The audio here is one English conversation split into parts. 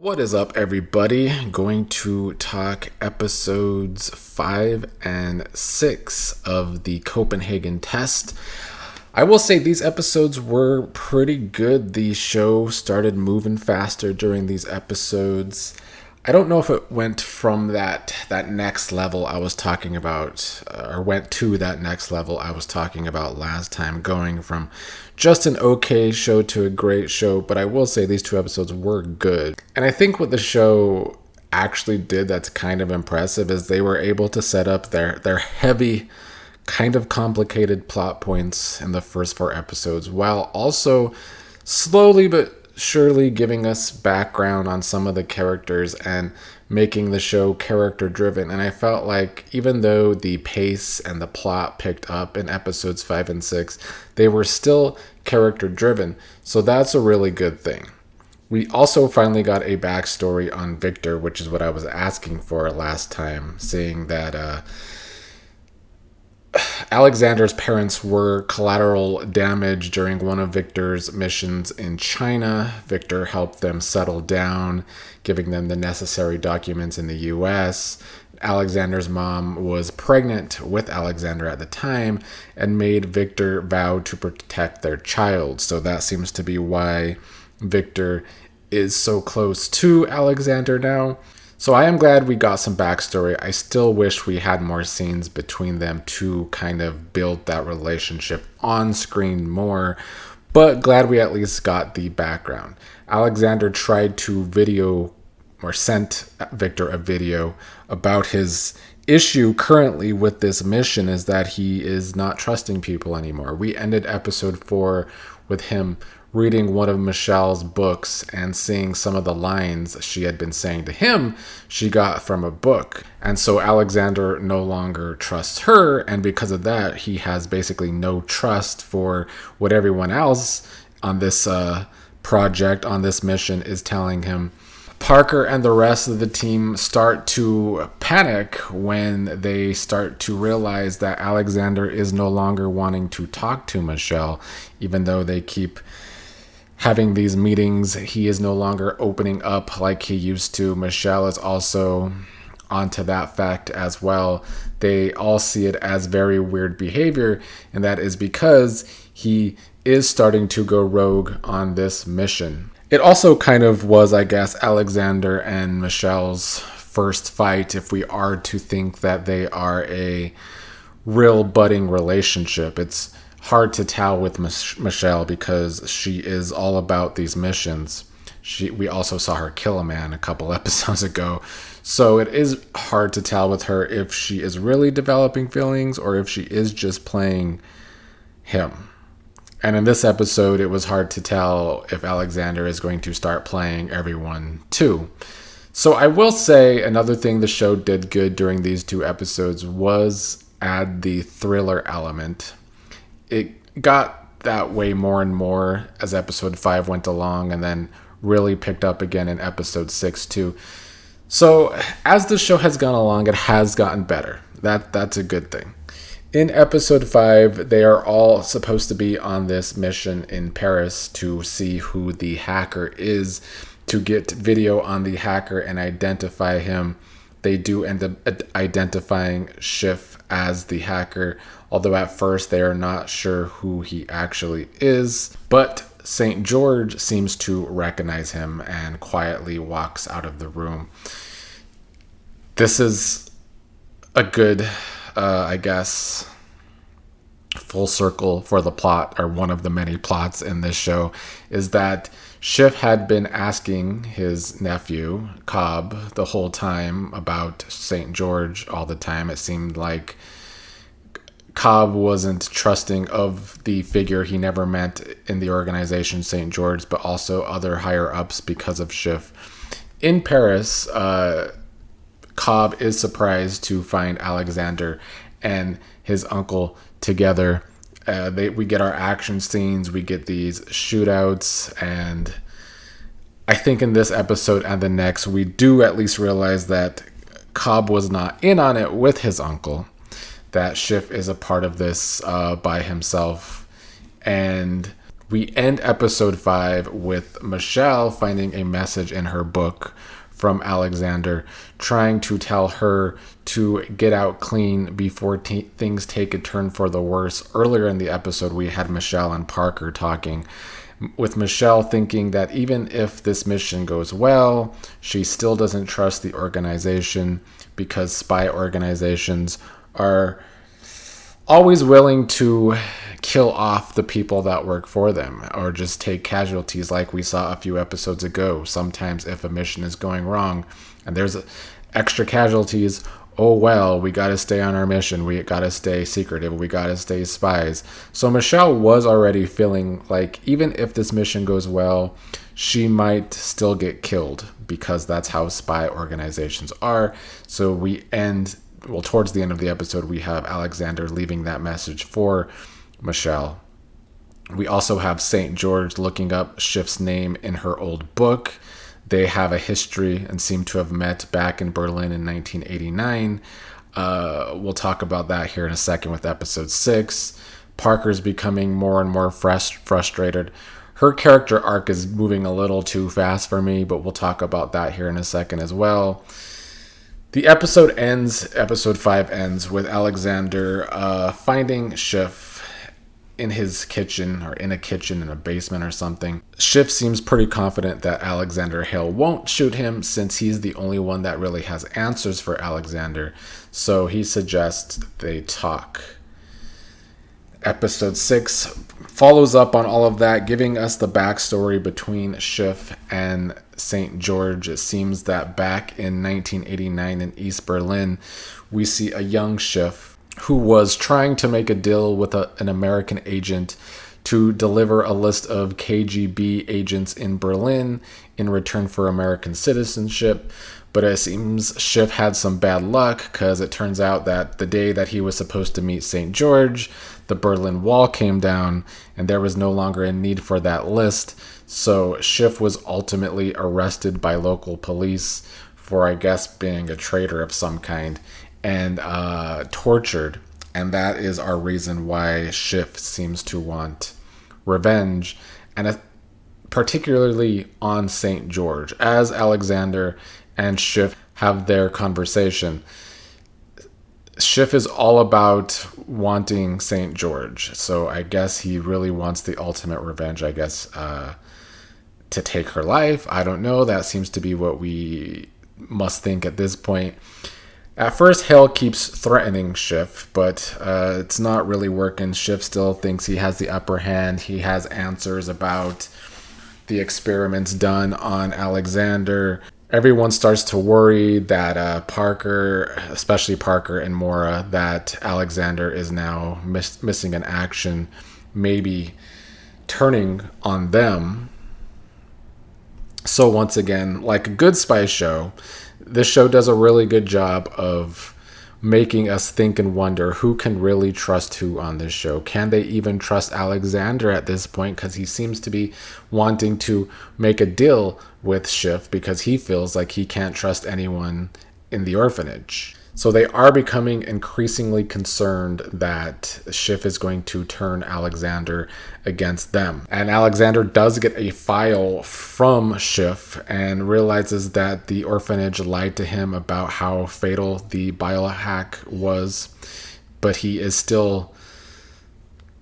What is up, everybody? Going to talk episodes 5 and 6 of the Copenhagen Test. I will say these episodes were pretty good. The show started moving faster during these episodes. I don't know if it went from that next level I was talking about, or went to that next level I was talking about last time, going from just an okay show to a great show, but I will say these two episodes were good. And I think what the show actually did that's kind of impressive is they were able to set up their heavy, kind of complicated plot points in the first 4 episodes, while also slowly but surely giving us background on some of the characters and making the show character driven. And I felt like even though the pace and the plot picked up in episodes 5 and 6, they were still character driven. So that's a really good thing. We also finally got a backstory on Victor, which is what I was asking for last time, seeing that Alexander's parents were collateral damage during one of Victor's missions in China. Victor helped them settle down, giving them the necessary documents in the US. Alexander's mom was pregnant with Alexander at the time and made Victor vow to protect their child. So that seems to be why Victor is so close to Alexander now. So I am glad we got some backstory. I still wish we had more scenes between them to kind of build that relationship on screen more, but glad we at least got the background. Alexander tried to video or sent Victor a video about his issue currently with this mission is that he is not trusting people anymore. We ended episode 4 with him reading one of Michelle's books and seeing some of the lines she had been saying to him she got from a book. And so Alexander no longer trusts her, and because of that, he has basically no trust for what everyone else on this project, on this mission, is telling him. Parker and the rest of the team start to panic when they start to realize that Alexander is no longer wanting to talk to Michelle, even though they keep having these meetings. He is no longer opening up like he used to. Michelle is also onto that fact as well. They all see it as very weird behavior, and that is because he is starting to go rogue on this mission. It also kind of was, I guess, Alexander and Michelle's first fight, if we are to think that they are a real budding relationship. It's hard to tell with Michelle because she is all about these missions. We also saw her kill a man a couple episodes ago. So it is hard to tell with her if she is really developing feelings or if she is just playing him. And in this episode, it was hard to tell if Alexander is going to start playing everyone too. So I will say another thing the show did good during these 2 episodes was add the thriller element. It got that way more and more as episode 5 went along, and then really picked up again in episode 6 too. So as the show has gone along, it has gotten better. That's a good thing. In episode 5, they are all supposed to be on this mission in Paris to see who the hacker is, to get video on the hacker and identify him. They do end up identifying Schiff as the hacker, although at first they are not sure who he actually is. But St. George seems to recognize him and quietly walks out of the room. This is a good I guess, full circle for the plot, or one of the many plots in this show, is that Schiff had been asking his nephew, Cobb, the whole time about St. George all the time. It seemed like Cobb wasn't trusting of the figure he never met in the organization, St. George, but also other higher-ups because of Schiff. In Paris, Cobb is surprised to find Alexander and his uncle together. We get our action scenes, we get these shootouts, and I think in this episode and the next, we do at least realize that Cobb was not in on it with his uncle, that Schiff is a part of this by himself. And We end episode 5 with Michelle finding a message in her book from Alexander, trying to tell her to get out clean before things take a turn for the worse. Earlier in the episode, we had Michelle and Parker talking, with Michelle thinking that even if this mission goes well, she still doesn't trust the organization because spy organizations are always willing to kill off the people that work for them or just take casualties like we saw a few episodes ago. Sometimes if a mission is going wrong and there's extra casualties, oh well, we got to stay on our mission. We got to stay secretive. We got to stay spies. So Michelle was already feeling like even if this mission goes well, she might still get killed because that's how spy organizations are. So towards the end of the episode, we have Alexander leaving that message for Michelle. We also have St. George looking up Schiff's name in her old book. They have a history and seem to have met back in Berlin in 1989. We'll talk about that here in a second with episode 6. Parker's becoming more and more frustrated. Her character arc is moving a little too fast for me, but we'll talk about that here in a second as well. The episode 5 ends with Alexander finding Schiff in his kitchen, or in a kitchen in a basement or something. Schiff seems pretty confident that Alexander Hale won't shoot him since he's the only one that really has answers for Alexander. So he suggests they talk. Episode 6 follows up on all of that, giving us the backstory between Schiff and St. George. It seems that back in 1989 in East Berlin, we see a young Schiff who was trying to make a deal with an American agent to deliver a list of KGB agents in Berlin in return for American citizenship. But it seems Schiff had some bad luck because it turns out that the day that he was supposed to meet St. George, the Berlin Wall came down and there was no longer a need for that list. So Schiff was ultimately arrested by local police for, I guess, being a traitor of some kind and tortured. And that is our reason why Schiff seems to want revenge, and particularly on St. George. As Alexander and Schiff have their conversation, Schiff is all about wanting St. George. So I guess he really wants the ultimate revenge, I guess, to take her life. I don't know. That seems to be what we must think at this point. At first, Hale keeps threatening Schiff, but it's not really working. Schiff still thinks he has the upper hand. He has answers about the experiments done on Alexander. Everyone starts to worry that Parker, especially Parker and Mora, that Alexander is now missing in action, maybe turning on them. So once again, like a good spy show, this show does a really good job of making us think and wonder who can really trust who on this show. Can they even trust Alexander at this point? Because he seems to be wanting to make a deal with Schiff because he feels like he can't trust anyone in the orphanage. So they are becoming increasingly concerned that Schiff is going to turn Alexander against them. And Alexander does get a file from Schiff and realizes that the orphanage lied to him about how fatal the biohack was. But he is still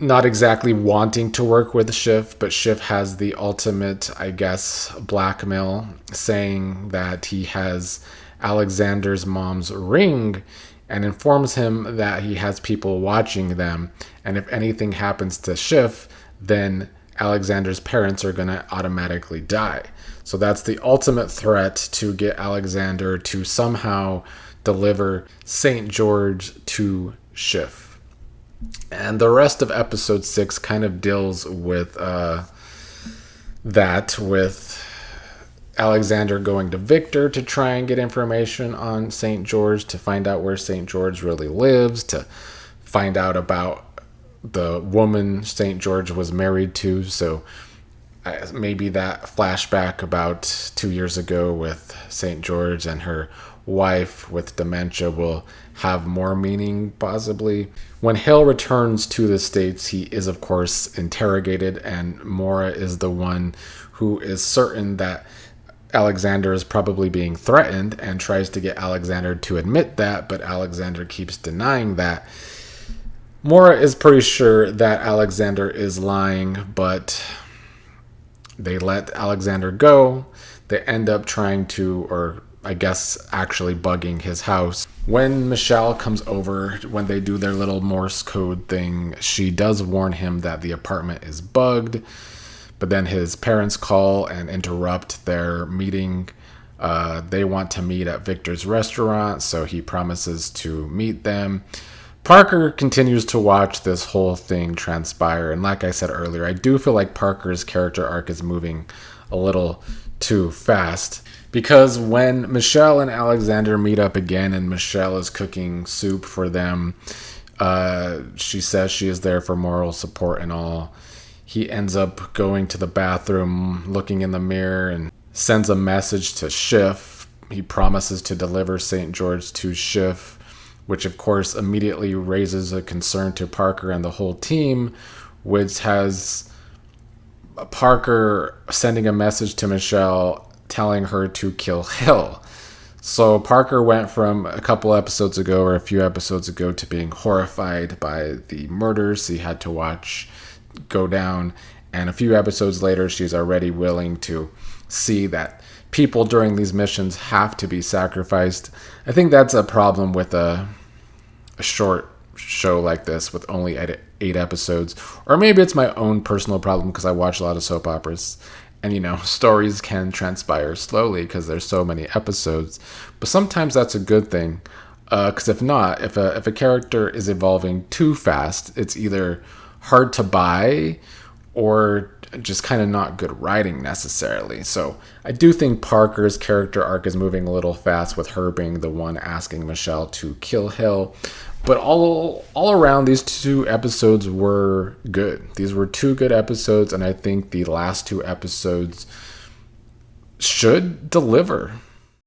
not exactly wanting to work with Schiff, but Schiff has the ultimate, I guess, blackmail, saying that he has Alexander's mom's ring and informs him that he has people watching them, and if anything happens to Schiff, then Alexander's parents are going to automatically die. So that's the ultimate threat to get Alexander to somehow deliver St. George to Schiff. And the rest of episode 6 kind of deals with that, with Alexander going to Victor to try and get information on St. George, to find out where St. George really lives, to find out about the woman St. George was married to. So maybe that flashback about 2 years ago with St. George and her wife with dementia will have more meaning, possibly. When Hale returns to the States, he is, of course, interrogated, and Mora is the one who is certain that Alexander is probably being threatened and tries to get Alexander to admit that, but Alexander keeps denying that. Mora is pretty sure that Alexander is lying, but they let Alexander go. They end up trying to, or I guess actually bugging his house. When Michelle comes over, when they do their little Morse code thing, she does warn him that the apartment is bugged, but then his parents call and interrupt their meeting. They want to meet at Victor's restaurant, so he promises to meet them. Parker continues to watch this whole thing transpire, and like I said earlier, I do feel like Parker's character arc is moving a little too fast, because when Michelle and Alexander meet up again and Michelle is cooking soup for them, she says she is there for moral support and all. He ends up going to the bathroom, looking in the mirror, and sends a message to Schiff. He promises to deliver St. George to Schiff, which of course immediately raises a concern to Parker and the whole team, which has Parker sending a message to Michelle telling her to kill Hale. So Parker went from a couple episodes ago or a few episodes ago to being horrified by the murders he had to watch go down, and a few episodes later she's already willing to see that people during these missions have to be sacrificed. I think that's a problem with a short show like this with only 8 episodes. Or maybe it's my own personal problem because I watch a lot of soap operas. And, stories can transpire slowly because there's so many episodes. But sometimes that's a good thing. Because if not, if a character is evolving too fast, it's either hard to buy or just kind of not good writing necessarily. So I do think Parker's character arc is moving a little fast with her being the one asking Michelle to kill Hale. But all around, these 2 episodes were good. These were 2 good episodes, and I think the last 2 episodes should deliver.